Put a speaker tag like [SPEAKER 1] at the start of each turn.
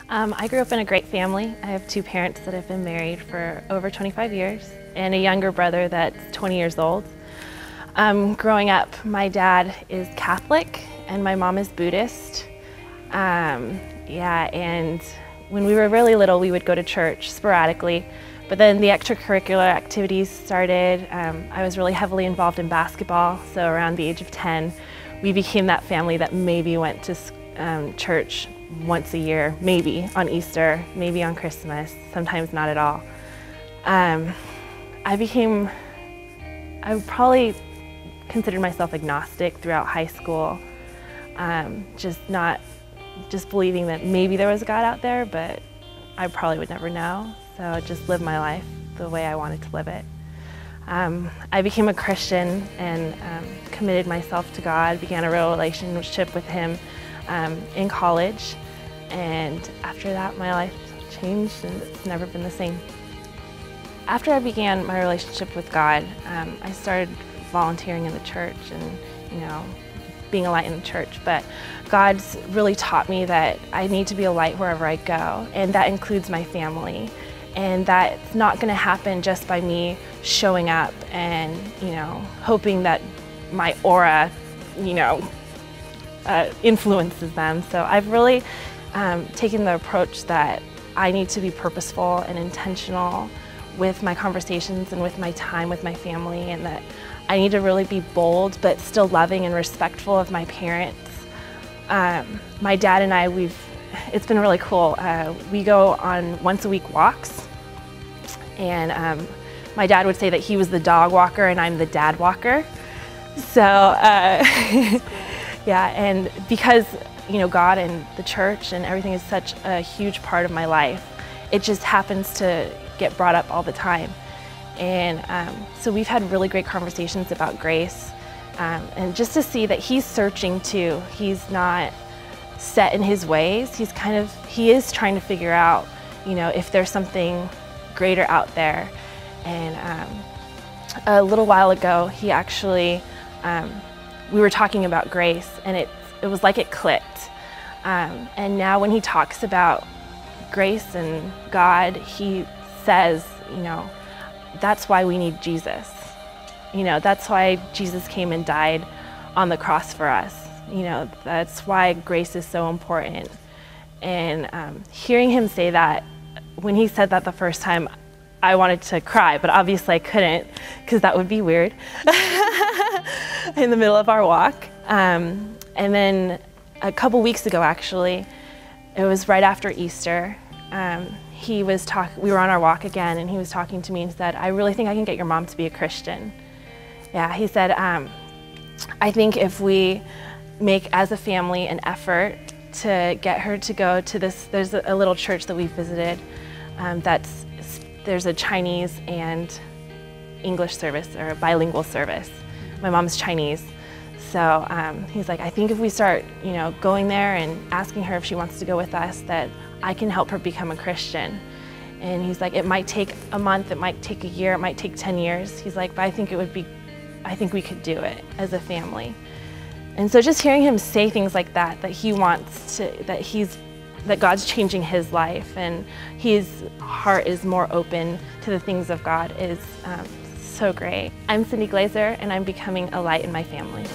[SPEAKER 1] I grew up in a great family. I have two parents that have been married for over 25 years and a younger brother that's 20 years old. Growing up, my dad is Catholic and my mom is Buddhist. And when we were really little, we would go to church sporadically, but then the extracurricular activities started. I was really heavily involved in basketball, so around the age of 10, we became that family that maybe went to church once a year, maybe on Easter, maybe on Christmas, sometimes not at all. I probably considered myself agnostic throughout high school, just believing that maybe there was a God out there, but I probably would never know. So I just lived my life the way I wanted to live it. I became a Christian and committed myself to God, began a real relationship with Him in college, and after that my life changed and it's never been the same. After I began my relationship with God, I started volunteering in the church and, being a light in the church, but God's really taught me that I need to be a light wherever I go, and that includes my family. And that's not going to happen just by me showing up and, hoping that my aura, influences them. So I've really taken the approach that I need to be purposeful and intentional with my conversations and with my time with my family, and that I need to really be bold but still loving and respectful of my parents. My dad and I, it's been really cool. We go on once-a-week walks, and my dad would say that he was the dog walker and I'm the dad walker. So yeah, and because God and the church and everything is such a huge part of my life, it just happens to get brought up all the time. And so we've had really great conversations about grace, and just to see that he's searching too. He's not set in his ways. He is trying to figure out, if there's something greater out there. And a little while ago, he actually, we were talking about grace, and it was like it clicked. And now when he talks about grace and God, he says, that's why we need Jesus. That's why Jesus came and died on the cross for us. That's why grace is so important. And hearing him say that, when he said that the first time, I wanted to cry, but obviously I couldn't, because that would be weird in the middle of our walk. And then a couple weeks ago, actually, it was right after Easter, we were on our walk again, and he was talking to me and said, I really think I can get your mom to be a Christian. Yeah, he said, I think if we make as a family an effort to get her to go to there's a little church that we've visited, there's a Chinese and English service, or a bilingual service. My mom's Chinese. So he's like, I think if we start, going there and asking her if she wants to go with us, that I can help her become a Christian. And he's like, it might take a month, it might take a year, it might take 10 years. He's like, but I think we could do it as a family. And so just hearing him say things like that he wants to, that God's changing his life and his heart is more open to the things of God is so great. I'm Cindy Glaser, and I'm becoming a light in my family.